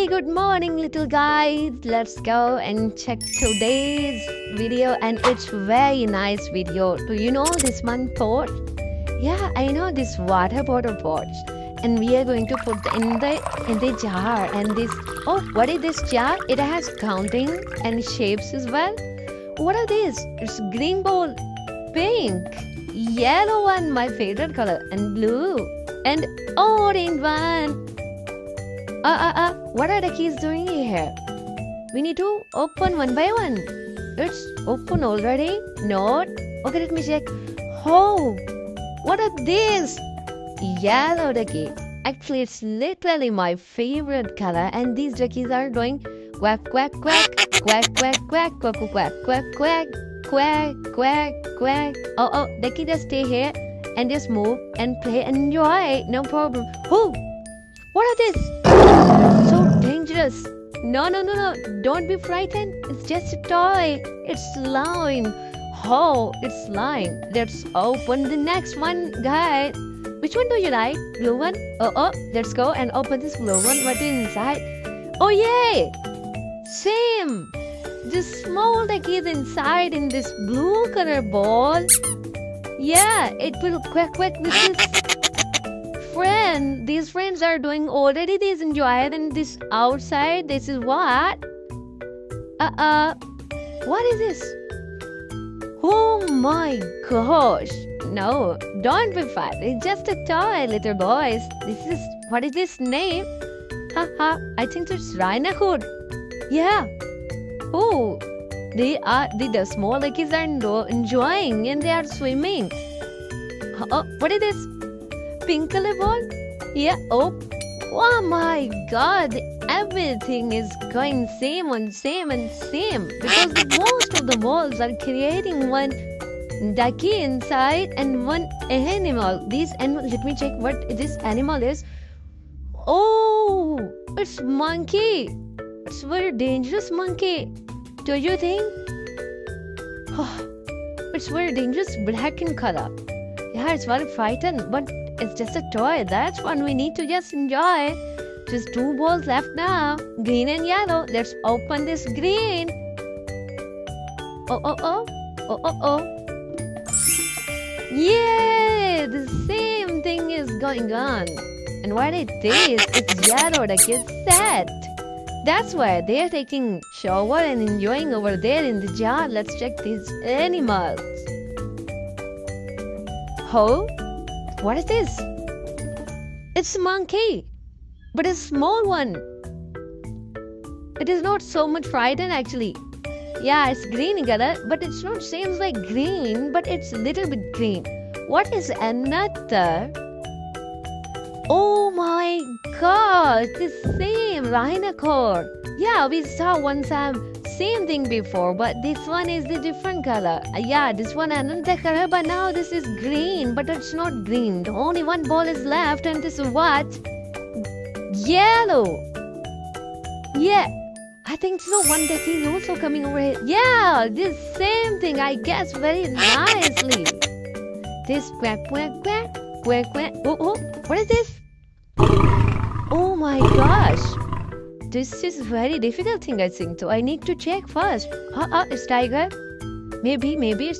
good morning, little guys. Let's go and check today's video, and it's very nice video. Do you know this one pot? Yeah, I know this water bottle pot, and we are going to put in the jar. And this, oh, what is this jar? It has counting and shapes as well. What are these? It's green bowl, pink, yellow one, my favorite color, and blue, and orange one. What are the keys doing here? We need to open one by one. It's open already? Not? Okay, let me check. Oh, what are these? Yellow ducky. Actually, it's literally my favorite color, and these duckies are doing quack, quack, quack, quack, quack, quack, quack, quack, quack, quack, quack, quack, quack. Oh, ducky, just stay here and just move and play and enjoy. No problem. Oh, what are these? So dangerous. No. Don't be frightened. It's just a toy. It's slime. Oh, it's slime. Let's open the next one, guys. Which one do you like? Blue one? Oh, let's go and open this blue one. What is inside? Oh, yay! Same. This small ducky is inside in this blue color ball. Yeah, it will quack quack with this friend. These friends are doing already this enjoy, and this outside. This is what? What is this? Oh my gosh. No, don't be fat. It's just a toy, little boys. This is, what is this name? I think it's rhinohood. Yeah. Oh, the small duckies are enjoying, and they are swimming. Oh, what is this? Pink color ball? Yeah. Oh my god, everything is going same and same because most of the balls are creating one ducky inside and one animal. This animal, let me check what this animal is. Oh, it's monkey. It's very dangerous monkey. Do you think? Oh, it's very dangerous, black in color. Yeah, it's very frightened, but it's just a toy. That's one we need to just enjoy. Just 2 balls left now. Green and yellow. Let's open this green. Oh. Yeah, the same thing is going on. And what it is, it's yellow like it's set. That's why they're taking shower and enjoying over there in the jar. Let's check these animals. Oh, what is this? It's a monkey, but a small one. It is not so much frightened actually. Yeah, it's green in color, but it's not seems like green, but it's a little bit green. What is another? Oh my god, the same rhinoceros. Yeah, we saw one same thing before, but this one is the different color. Yeah, this one another color, but now this is green, but it's not green. Only one ball is left, and this is what? Yellow. Yeah, I think so. One ducky is also coming over here. Yeah, this same thing, I guess, very nicely. This quack, quack, quack, quack, quack. Oh, what is this? Oh my gosh. This is very difficult thing, I think. So I need to check first. It's tiger. Maybe it's